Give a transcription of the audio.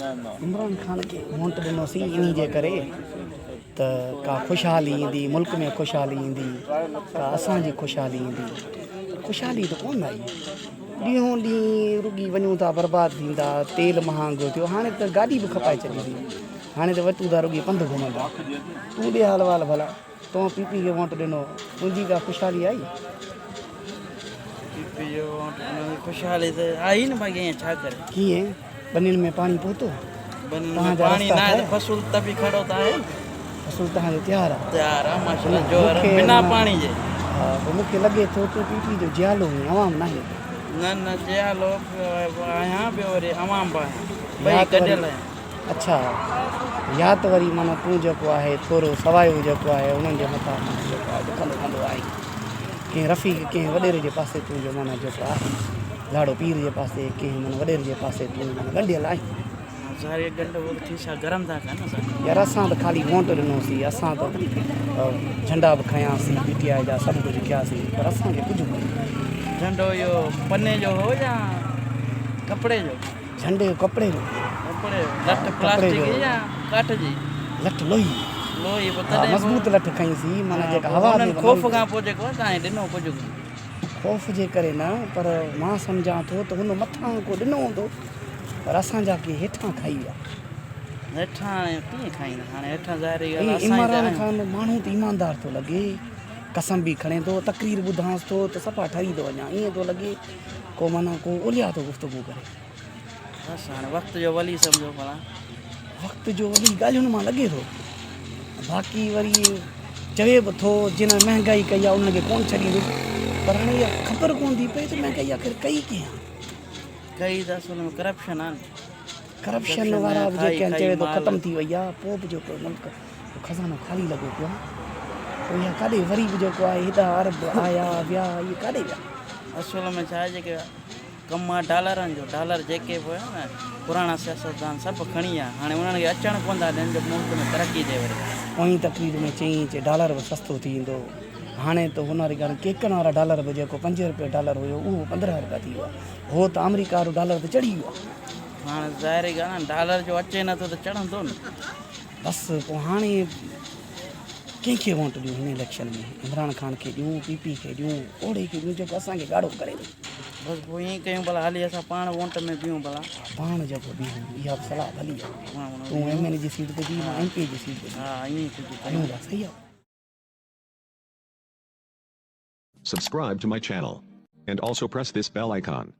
इमरान खान खे वोट ॾिनोसीं इन जे करे त का ख़ुशहाली ईंदी, मुल्क में ख़ुशहाली ईंदी, का असांजी ख़ुशहाली ईंदी। ख़ुशहाली त कोन आई। ॾींहों ॾींहुं रुॻी वञूं था, बर्बादु थींदा, तेल महांगो थियो, हाणे त गाॾी बि खपाए छॾींदी। हाणे त वठूं था रुॻी पंधु घुमंदा। तूं ॾे हाल वाल भला, तूं पीपी खे वोट ॾिनो, तुंहिंजी का ख़ुशहाली आई? पीपी जो वोट ॾिनो, ख़ुशहाली त आई न भाई, ईअं छा करे। कीअं बनियुनि में पाणी पहुतो? तव्हांजा पाणी न आहे त फसूल त बि खड़ो त आहे। फसूल तव्हांजो तयारु आहे? तयारु आहे माशाल्लाह, जो बिना पाणी जे। हा, पोइ मूंखे लॻे थो तूं पीपी जो जियालो हुई, अवाम न आहे। न जियालो आहियां, ॿियो वरी अवाम बि आहियां, ॿई गॾियल आहिनि। अच्छा, या त वरी माना तूं जेको आहे थोरो सवायो जेको आहे उन्हनि जे मथां जेको आहे ॾुकंदो कंदो आहे, कंहिं रफ़ीक कंहिं वॾेरे जे पासे तुंहिंजो माना जेको आहे लाड़ो पीर जे पासे, कंहिं माना वॾेरे जे पासे तूं माना ॻंढियल आहे। ज़ारी ॻंढ थी छा गरम था कनि असां? यार असां त ख़ाली वोट ॾिनोसीं, असां त झंडा बि खयासीं, PTI जा सभु कुझु कयासीं, पर असांखे कुझु कोन्हे। झंडो इहो पने जो हो या कपिड़े जो? झंडे जो कपिड़े जो। कपिड़े जो लठ प्लास्टिक जी या काठ जी? लठ लोही मज़बूत लठ खईंसीं, माना जेका हवा में ख़ौफ़ खां पोइ जेको आहे तव्हां ॾिनो कुझु ख़ौफ़ जे करे न, पर मां सम्झां थो त हुन मथां को ॾिनो हूंदो, पर असांजा के हेठां खाई विया। हेठां कीअं खाईंदा? हाणे हेठां ज़ाहिरी इमरान खान माण्हू त ईमानदार थो लॻे, कसम बि खणे थो, तकरीर ॿुधांसि थो त सफ़ा ठही थो वञा, ईअं थो लॻे को माना को उलिया थो गुफ़्तगू करे। बसि हाणे वक़्त जो वली सम्झो भला। वक़्त जो वली ॻाल्हियुनि मां लॻे थो, बाक़ी वरी चवे बि थो जिन महांगाई कई आहे उनखे कोन छॾींदो, पर हाणे इहा ख़बर कोन थी पए त महांगाई आख़िर कई कीअं? कई त असल में करप्शन आहे न। करप्शन वारा बि जेके आहिनि चवे थो ख़तमु थी वई आहे, पोइ बि जेको मुल्क खज़ानो ख़ाली लॻो पियो आहे। पोइ इहा काॾे वरी बि जेको आहे हेॾा अरब आया विया, इहे काॾे विया? असल में छा आहे, जेके कमु आहे डॉलरनि जो, डॉलर जेके बि हुया न पुराणा सियासतदान सभु खणी विया, हाणे उन्हनि खे अचणु कोन था ॾियनि जो मुल्क में तरक़ी थिए वरी। पोइ तकरीर में चई डॉलर बि सस्तो थी वेंदो। हाणे त हुन वारी ॻाल्हि केकनि वारा डॉलर बि जेको 5 रुपए डॉलर हुयो उहो 15 रुपया थी वियो आहे। हो त अमेरिका वारो डॉलर त चढ़ी वियो आहे। हाणे ज़ाहिरी ॻाल्हि आहे, डॉलर जो अचे नथो त चढ़ंदो न। बसि पोइ हाणे कंहिंखे वोट ॾियूं हिन इलेक्शन में? इमरान खान खे ॾियूं, पीपी खे ॾियूं, ओड़े खे ॾियूं जेको असांखे ॻाढ़ो करे थो? बसि पोइ ईअं कयूं भला, हाली असां पाण वोट में बीहूं भला। पाण जेको बीहूं, इहा बि सलाह भली आहे। तूं MN जी सीट ते बीह, मां MP जी सीट ते बीह। हा, ईअं कुझु कयूं था, सही आहे। Subscribe to my channel and also press this bell icon.